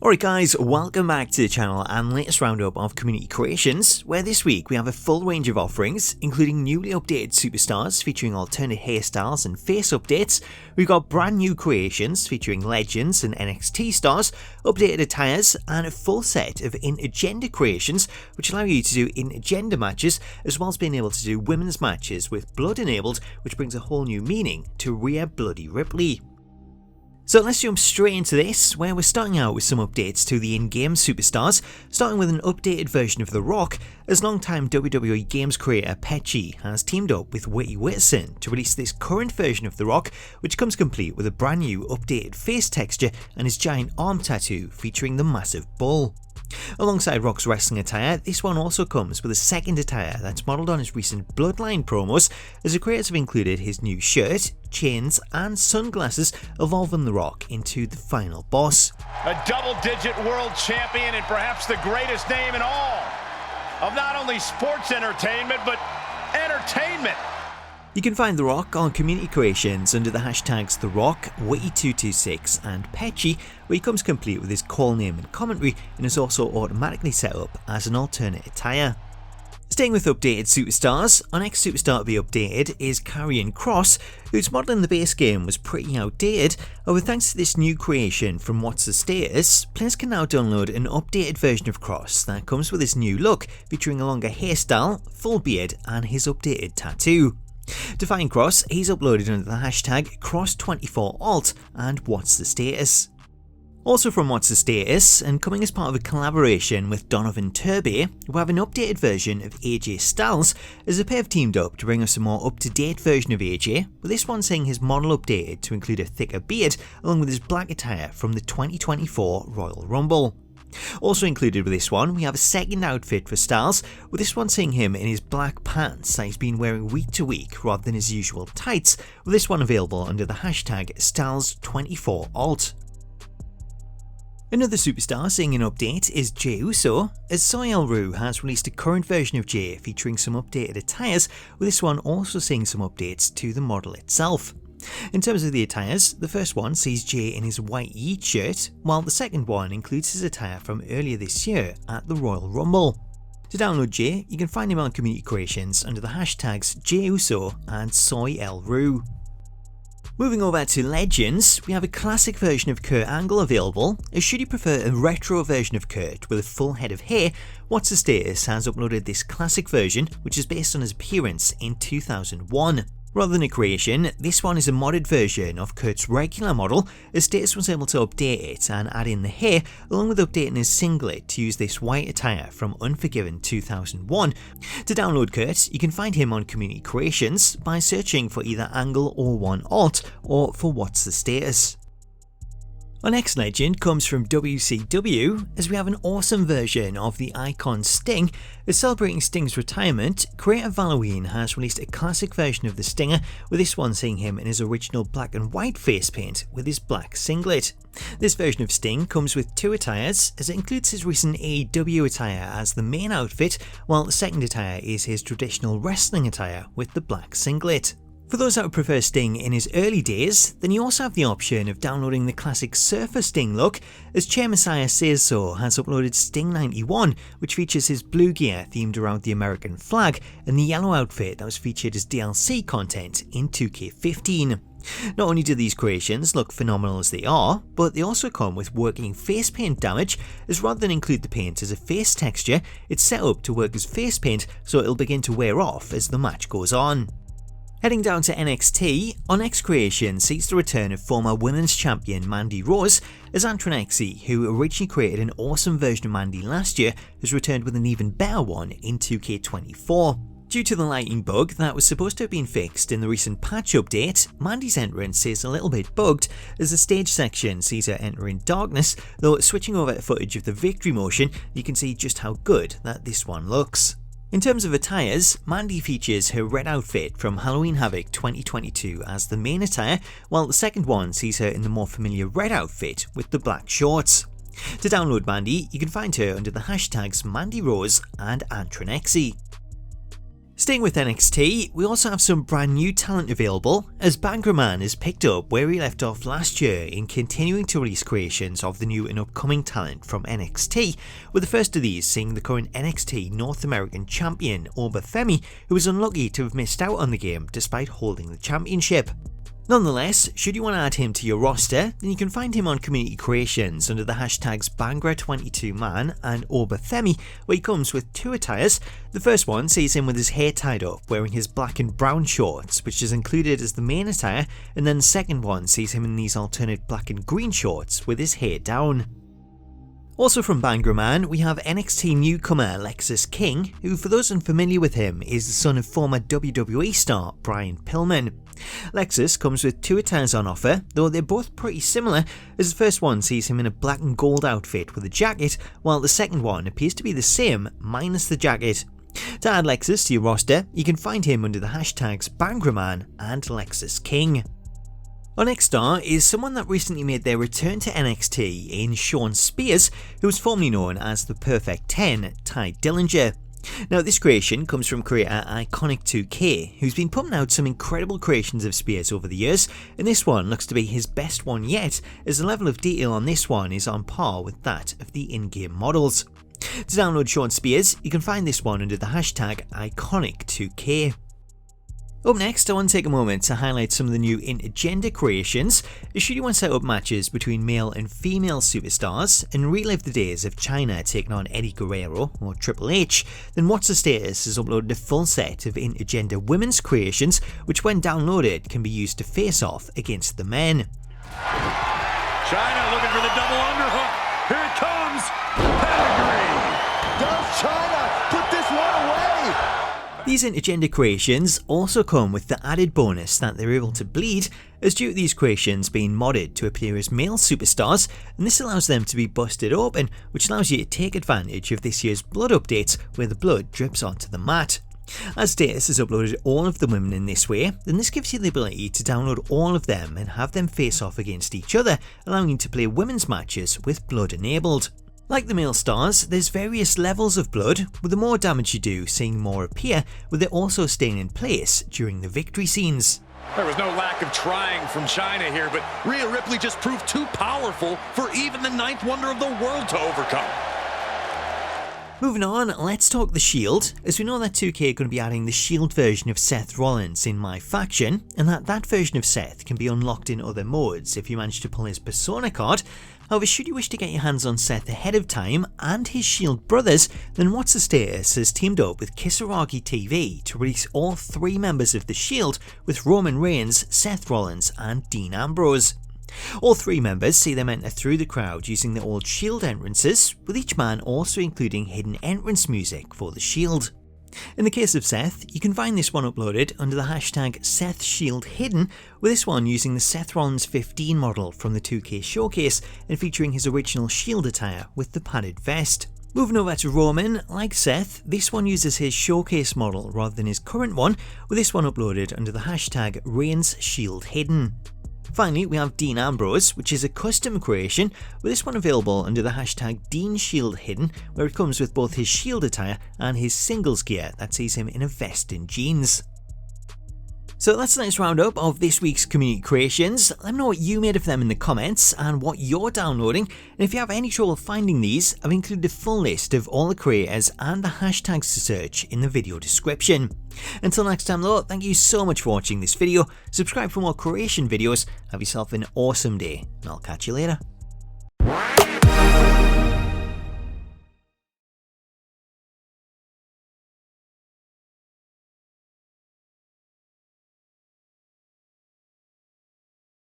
Alright guys, welcome back to the channel and latest roundup of community creations, where this week we have a full range of offerings, including newly updated superstars featuring alternate hairstyles and face updates. We've got brand new creations featuring legends and NXT stars, updated attires, and a full set of intergender creations which allow you to do intergender matches, as well as being able to do women's matches with blood enabled, which brings a whole new meaning to Rhea Bloody Ripley. So let's jump straight into this, where we're starting out with some updates to the in-game superstars, starting with an updated version of The Rock, as longtime WWE Games creator Petchy has teamed up with Whitty Whitson to release this current version of The Rock, which comes complete with a brand new updated face texture and his giant arm tattoo featuring the massive bull. Alongside Rock's wrestling attire, this one also comes with a second attire that's modelled on his recent Bloodline promos, as the creators have included his new shirt, chains and sunglasses, evolving The Rock into the final boss. A double-digit world champion and perhaps the greatest name in all of not only sports entertainment, but entertainment. You can find The Rock on community creations under the hashtags The Rock, Whitty226 and Petchy, where he comes complete with his call name and commentary, and is also automatically set up as an alternate attire. Staying with updated superstars, our next superstar to be updated is Karrion Kross, whose model in the base game was pretty outdated. However, thanks to this new creation from What's the Status, players can now download an updated version of Kross that comes with his new look, featuring a longer hairstyle, full beard and his updated tattoo. To find Kross, he's uploaded under the hashtag Kross24alt and What's the Status. Also from What's the Status, and coming as part of a collaboration with Donovan Turby, we have an updated version of AJ Styles, as the pair have teamed up to bring us a more up-to-date version of AJ, with this one seeing his model updated to include a thicker beard along with his black attire from the 2024 Royal Rumble. Also included with this one, we have a second outfit for Styles, with this one seeing him in his black pants that he's been wearing week to week rather than his usual tights, with this one available under the hashtag Styles24alt. Another superstar seeing an update is Jey Uso, as Soy El Rue has released a current version of Jey featuring some updated attires, with this one also seeing some updates to the model itself. In terms of the attires, the first one sees Jey in his white Yeet shirt, while the second one includes his attire from earlier this year at the Royal Rumble. To download Jey, you can find him on community creations under the hashtags Jey Uso and Soy El Rue. Moving over to Legends, we have a classic version of Kurt Angle available, as should you prefer a retro version of Kurt with a full head of hair, What's the Status has uploaded this classic version, which is based on his appearance in 2001. Rather than a creation, this one is a modded version of Kurt's regular model, as Status was able to update it and add in the hair, along with updating his singlet to use this white attire from Unforgiven 2001. To download Kurt, you can find him on community creations by searching for either Angle or One Alt, or for What's the Status. Our next legend comes from WCW, as we have an awesome version of the icon Sting. As celebrating Sting's retirement, creator Halloween has released a classic version of the Stinger, with this one seeing him in his original black and white face paint with his black singlet. This version of Sting comes with two attires, as it includes his recent AEW attire as the main outfit, while the second attire is his traditional wrestling attire with the black singlet. For those that would prefer Sting in his early days, then you also have the option of downloading the classic Surfer Sting look, as Chair Messiah Says So has uploaded Sting 91, which features his blue gear themed around the American flag and the yellow outfit that was featured as DLC content in 2K15. Not only do these creations look phenomenal as they are, but they also come with working face paint damage, as rather than include the paint as a face texture, it's set up to work as face paint, so it'll begin to wear off as the match goes on. Heading down to NXT, our next creation sees the return of former Women's Champion Mandy Rose, as Antronexi, who originally created an awesome version of Mandy last year, has returned with an even better one in 2K24. Due to the lighting bug that was supposed to have been fixed in the recent patch update, Mandy's entrance is a little bit bugged, as the stage section sees her enter in darkness, though switching over to footage of the victory motion, you can see just how good that this one looks. In terms of attires, Mandy features her red outfit from Halloween Havoc 2022 as the main attire, while the second one sees her in the more familiar red outfit with the black shorts. To download Mandy, you can find her under the hashtags Mandy Rose and Antronexi. Staying with NXT, we also have some brand new talent available, as Bangraman has picked up where he left off last year in continuing to release creations of the new and upcoming talent from NXT, with the first of these seeing the current NXT North American champion Femi, who was unlucky to have missed out on the game despite holding the championship. Nonetheless, should you want to add him to your roster, then you can find him on community creations under the hashtags Bangra22man and Femi, where he comes with two attires. The first one sees him with his hair tied up, wearing his black and brown shorts, which is included as the main attire, and then the second one sees him in these alternate black and green shorts with his hair down. Also from Bangraman, we have NXT newcomer Lexis King, who for those unfamiliar with him is the son of former WWE star Brian Pillman. Lexis comes with two attires on offer, though they're both pretty similar, as the first one sees him in a black and gold outfit with a jacket, while the second one appears to be the same minus the jacket. To add Lexis to your roster, you can find him under the hashtags Bangraman and Lexis King. Our next star is someone that recently made their return to NXT in Shawn Spears, who was formerly known as the Perfect 10, Ty Dillinger. Now this creation comes from creator Iconic2K, who's been pumping out some incredible creations of Spears over the years, and this one looks to be his best one yet, as the level of detail on this one is on par with that of the in-game models. To download Shawn Spears, you can find this one under the hashtag Iconic2K. Up next, I want to take a moment to highlight some of the new intergender creations. Should you want to set up matches between male and female superstars and relive the days of China taking on Eddie Guerrero or Triple H, then What's the Status has uploaded a full set of intergender women's creations, which when downloaded can be used to face off against the men. China looking for the double underhook. Here it comes. Pedigree. Does China put this one away? These intergender creations also come with the added bonus that they're able to bleed, as due to these creations being modded to appear as male superstars, and this allows them to be busted open, which allows you to take advantage of this year's blood updates where the blood drips onto the mat. As Status has uploaded all of the women in this way, then this gives you the ability to download all of them and have them face off against each other, allowing you to play women's matches with blood enabled. Like the male stars, there's various levels of blood, with the more damage you do seeing more appear, with it also staying in place during the victory scenes. There was no lack of trying from China here, but Rhea Ripley just proved too powerful for even the ninth wonder of the world to overcome. Moving on, let's talk the Shield, as we know that 2K are going to be adding the Shield version of Seth Rollins in MyFaction, and that version of Seth can be unlocked in other modes if you manage to pull his Persona card. However, should you wish to get your hands on Seth ahead of time and his Shield brothers, then What's the Status has teamed up with Kisaragi TV to release all three members of the Shield with Roman Reigns, Seth Rollins and Dean Ambrose. All three members see them enter through the crowd using the old Shield entrances, with each man also including hidden entrance music for the Shield. In the case of Seth, you can find this one uploaded under the hashtag SethShieldHidden, with this one using the Seth Rollins 15 model from the 2K showcase and featuring his original Shield attire with the padded vest. Moving over to Roman, like Seth, this one uses his showcase model rather than his current one, with this one uploaded under the hashtag ReignsShieldHidden. Finally, we have Dean Ambrose, which is a custom creation, with this one available under the hashtag DeanShieldHidden, where it comes with both his Shield attire and his singles gear that sees him in a vest and jeans. So that's a nice roundup of this week's community creations. Let me know what you made of them in the comments and what you're downloading, and if you have any trouble finding these, I've included a full list of all the creators and the hashtags to search in the video description. Until next time though, thank you so much for watching this video, subscribe for more creation videos, have yourself an awesome day, and I'll catch you later.